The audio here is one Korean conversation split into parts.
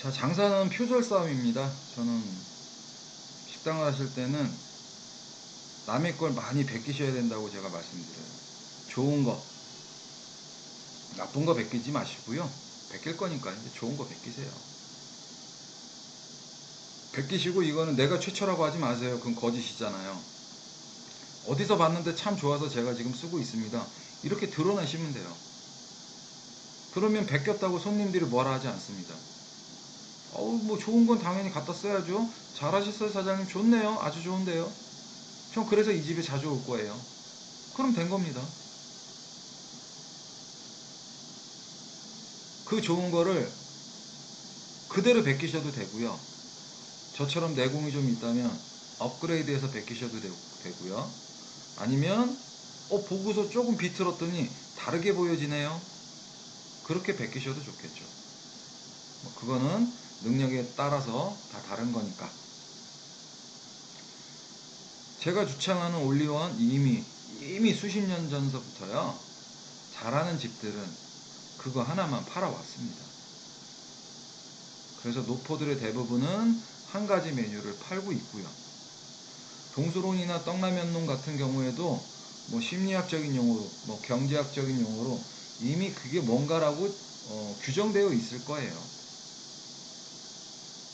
자, 장사는 표절 싸움입니다. 저는 식당을 하실 때는 남의 걸 많이 베끼셔야 된다고 제가 말씀드려요. 좋은 거, 나쁜 거 베끼지 마시고요. 베낄 거니까 이제 좋은 거 베끼세요. 베끼시고 이거는 내가 최초라고 하지 마세요. 그건 거짓이잖아요. 어디서 봤는데 참 좋아서 제가 지금 쓰고 있습니다. 이렇게 드러내시면 돼요. 그러면 베꼈다고 손님들이 뭐라 하지 않습니다. 뭐 좋은 건 당연히 갖다 써야죠. 잘하셨어요 사장님, 좋네요, 아주 좋은데요. 형 그래서 이 집에 자주 올 거예요. 그럼 된 겁니다. 그 좋은 거를 그대로 베끼셔도 되고요. 저처럼 내공이 좀 있다면 업그레이드해서 베끼셔도 되고요. 아니면 보고서 조금 비틀었더니 다르게 보여지네요. 그렇게 베끼셔도 좋겠죠. 그거는 능력에 따라서 다 다른 거니까. 제가 주창하는 올리원 이미 수십 년 전서부터요, 잘하는 집들은 그거 하나만 팔아왔습니다. 그래서 노포들의 대부분은 한 가지 메뉴를 팔고 있고요. 동수론이나 떡라면론 같은 경우에도 심리학적인 용어로, 경제학적인 용어로 이미 그게 뭔가라고 규정되어 있을 거예요.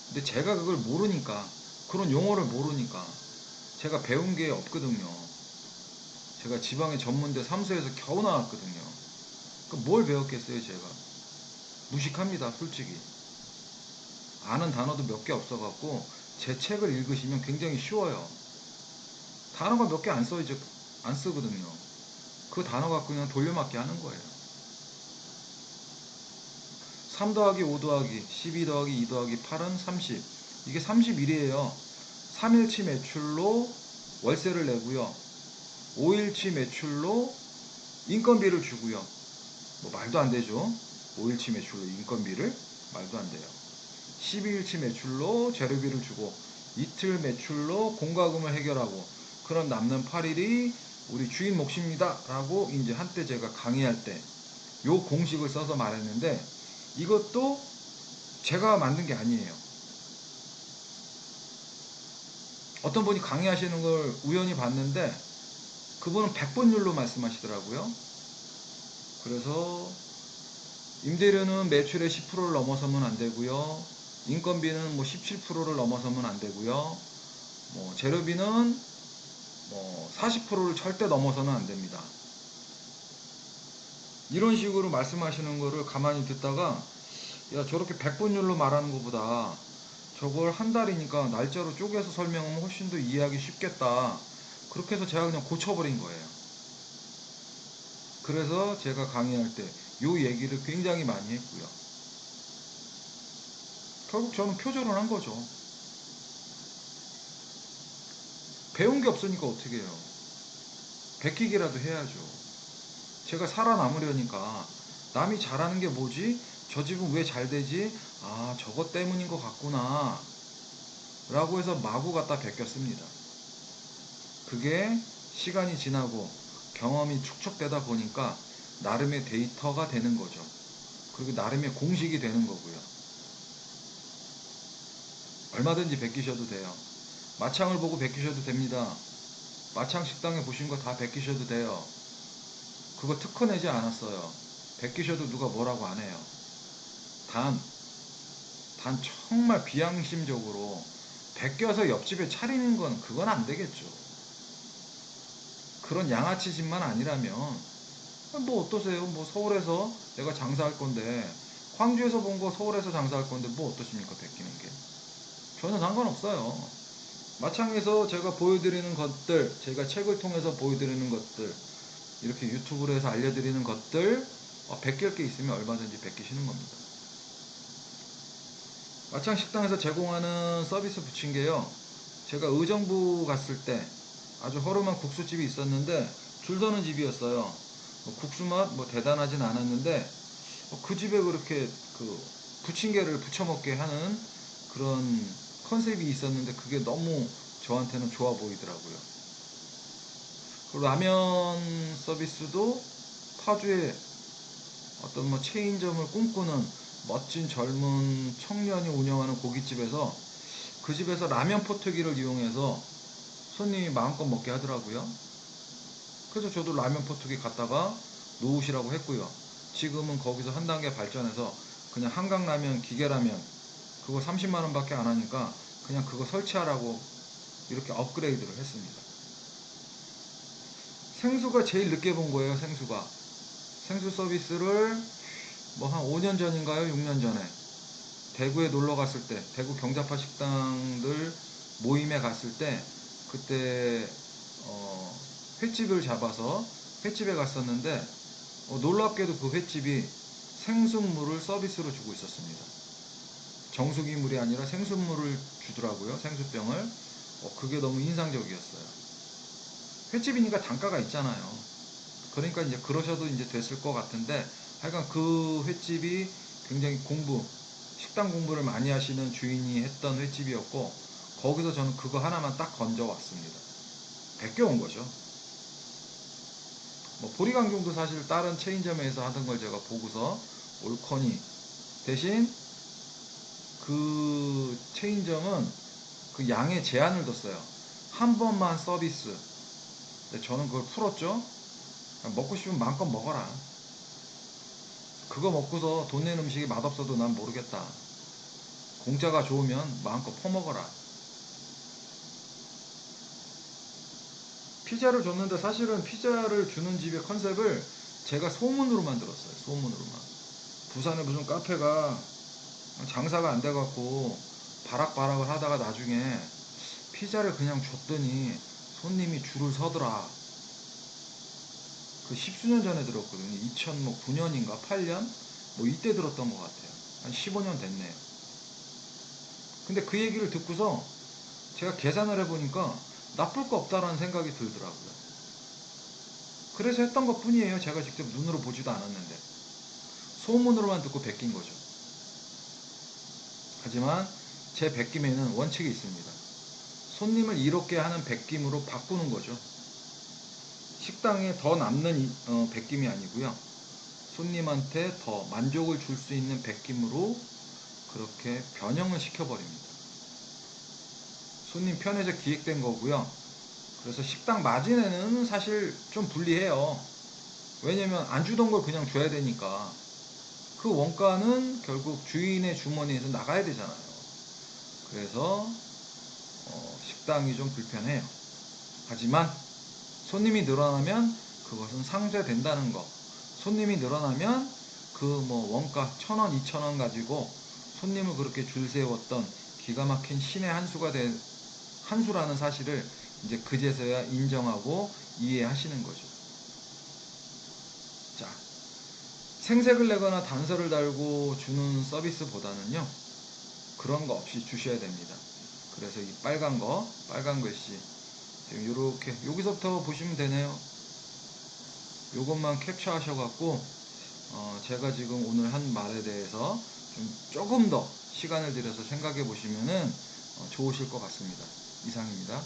근데 제가 그걸 모르니까, 그런 용어를 모르니까 제가 배운 게 없거든요. 제가 지방의 전문대 3수에서 겨우 나왔거든요. 뭘 배웠겠어요, 제가. 무식합니다, 솔직히. 아는 단어도 몇 개 없어갖고 제 책을 읽으시면 굉장히 쉬워요. 단어가 몇 개 안 쓰거든요. 그 단어 갖고 그냥 돌려막기 하는 거예요. 3 더하기 5 더하기 12 더하기 2 더하기 8은 30. 이게 31이에요. 3일치 매출로 월세를 내고요. 5일치 매출로 인건비를 주고요. 말도 안 되죠. 5일치 매출로 인건비를? 말도 안 돼요. 12일치 매출로 재료비를 주고 이틀 매출로 공과금을 해결하고, 그런 남는 8일이 우리 주인 몫입니다 라고 이제 한때 제가 강의할 때 요 공식을 써서 말했는데, 이것도 제가 만든 게 아니에요. 어떤 분이 강의하시는 걸 우연히 봤는데 그분은 100번율로 말씀하시더라고요. 그래서 임대료는 매출의 10%를 넘어서면 안 되고요. 인건비는 17%를 넘어서면 안 되고요. 재료비는 40%를 절대 넘어서는 안 됩니다. 이런 식으로 말씀하시는 거를 가만히 듣다가, 야, 저렇게 100번율로 말하는 것보다 저걸 한 달이니까 날짜로 쪼개서 설명하면 훨씬 더 이해하기 쉽겠다. 그렇게 해서 제가 그냥 고쳐버린 거예요. 그래서 제가 강의할 때 요 얘기를 굉장히 많이 했고요. 결국 저는 표절을 한 거죠. 배운 게 없으니까 어떻게 해요. 베끼기라도 해야죠. 제가 살아남으려니까 남이 잘하는 게 뭐지? 저 집은 왜 잘 되지? 아, 저것 때문인 것 같구나 라고 해서 마구 갖다 베꼈습니다. 그게 시간이 지나고 경험이 축적되다 보니까 나름의 데이터가 되는 거죠. 그리고 나름의 공식이 되는 거고요. 얼마든지 베끼셔도 돼요. 마창을 보고 베끼셔도 됩니다. 마창 식당에 보신 거 다 베끼셔도 돼요. 그거 특허 내지 않았어요. 베끼셔도 누가 뭐라고 안 해요. 단 정말 비양심적으로 베껴서 옆집에 차리는 건 그건 안 되겠죠. 그런 양아치 집만 아니라면 어떠세요? 서울에서 내가 장사할 건데, 광주에서 본 거 서울에서 장사할 건데 어떠십니까? 베끼는 게 전혀 상관없어요. 마창에서 제가 보여드리는 것들, 제가 책을 통해서 보여드리는 것들, 이렇게 유튜브로 해서 알려드리는 것들, 베낄 게 있으면 얼마든지 베끼시는 겁니다. 마창 식당에서 제공하는 서비스 부침개요, 제가 의정부 갔을 때 아주 허름한 국수집이 있었는데 줄 서는 집이었어요. 국수 맛 대단하진 않았는데 그 집에 그렇게 그 부침개를 부쳐 먹게 하는 그런 컨셉이 있었는데 그게 너무 저한테는 좋아 보이더라고요. 그 라면 서비스도 파주에 어떤 체인점을 꿈꾸는 멋진 젊은 청년이 운영하는 고깃집에서 그 집에서 라면 포트기를 이용해서 손님이 마음껏 먹게 하더라고요. 그래서 저도 라면 포트기 갖다가 놓으시라고 했고요. 지금은 거기서 한 단계 발전해서 그냥 한강라면, 기계라면 그거 30만원 밖에 안 하니까 그냥 그거 설치하라고 이렇게 업그레이드를 했습니다. 생수가 제일 늦게 본 거예요. 생수 서비스를 뭐 한 5년 전인가요? 6년 전에 대구에 놀러 갔을 때, 대구 경자파 식당들 모임에 갔을 때, 그때 횟집을 잡아서 횟집에 갔었는데, 놀랍게도 그 횟집이 생수물을 서비스로 주고 있었습니다. 정수기 물이 아니라 생수물을 주더라고요. 생수병을. 그게 너무 인상적이었어요. 횟집이니까 단가가 있잖아요. 그러니까 이제 그러셔도 이제 됐을 것 같은데, 하여간 그 횟집이 굉장히 식당 공부를 많이 하시는 주인이 했던 횟집이었고, 거기서 저는 그거 하나만 딱 건져 왔습니다. 베껴온 거죠. 뭐 보리강경도 사실 다른 체인점에서 하던 걸 제가 보고서 옳거니, 대신 그 체인점은 그 양의 제한을 뒀어요. 한 번만 서비스. 근데 저는 그걸 풀었죠. 먹고 싶으면 마음껏 먹어라. 그거 먹고서 돈 낸 음식이 맛없어도 난 모르겠다. 공짜가 좋으면 마음껏 퍼먹어라. 피자를 줬는데 사실은 피자를 주는 집의 컨셉을 제가 소문으로만 들었어요. 소문으로만. 부산에 무슨 카페가 장사가 안 돼갖고 바락바락을 하다가 나중에 피자를 그냥 줬더니 손님이 줄을 서더라. 그 십수년 전에 들었거든요. 2009년인가 8년? 뭐 이때 들었던 것 같아요. 한 15년 됐네요. 근데 그 얘기를 듣고서 제가 계산을 해보니까 나쁠 거 없다라는 생각이 들더라고요. 그래서 했던 것 뿐이에요. 제가 직접 눈으로 보지도 않았는데. 소문으로만 듣고 베낀 거죠. 하지만 제 베김에는 원칙이 있습니다. 손님을 이롭게 하는 베김으로 바꾸는 거죠. 식당에 더 남는 베김이 아니고요. 손님한테 더 만족을 줄 수 있는 베김으로 그렇게 변형을 시켜버립니다. 손님 편에서 기획된 거고요. 그래서 식당 마진에는 사실 좀 불리해요. 왜냐면 안 주던 걸 그냥 줘야 되니까 그 원가는 결국 주인의 주머니에서 나가야 되잖아요. 그래서 식당이 좀 불편해요. 하지만 손님이 늘어나면 그것은 상쇄된다는 거. 손님이 늘어나면 그 뭐 원가 1,000원, 2,000원 가지고 손님을 그렇게 줄 세웠던 기가 막힌 신의 한수라는 사실을 이제 그제서야 인정하고 이해하시는 거죠. 자, 생색을 내거나 단서를 달고 주는 서비스보다는요, 그런 거 없이 주셔야 됩니다. 그래서 이 빨간 글씨, 지금 요렇게, 여기서부터 보시면 되네요. 요것만 캡처하셔갖고, 제가 지금 오늘 한 말에 대해서 조금 더 시간을 들여서 생각해 보시면은 좋으실 것 같습니다. 이상입니다.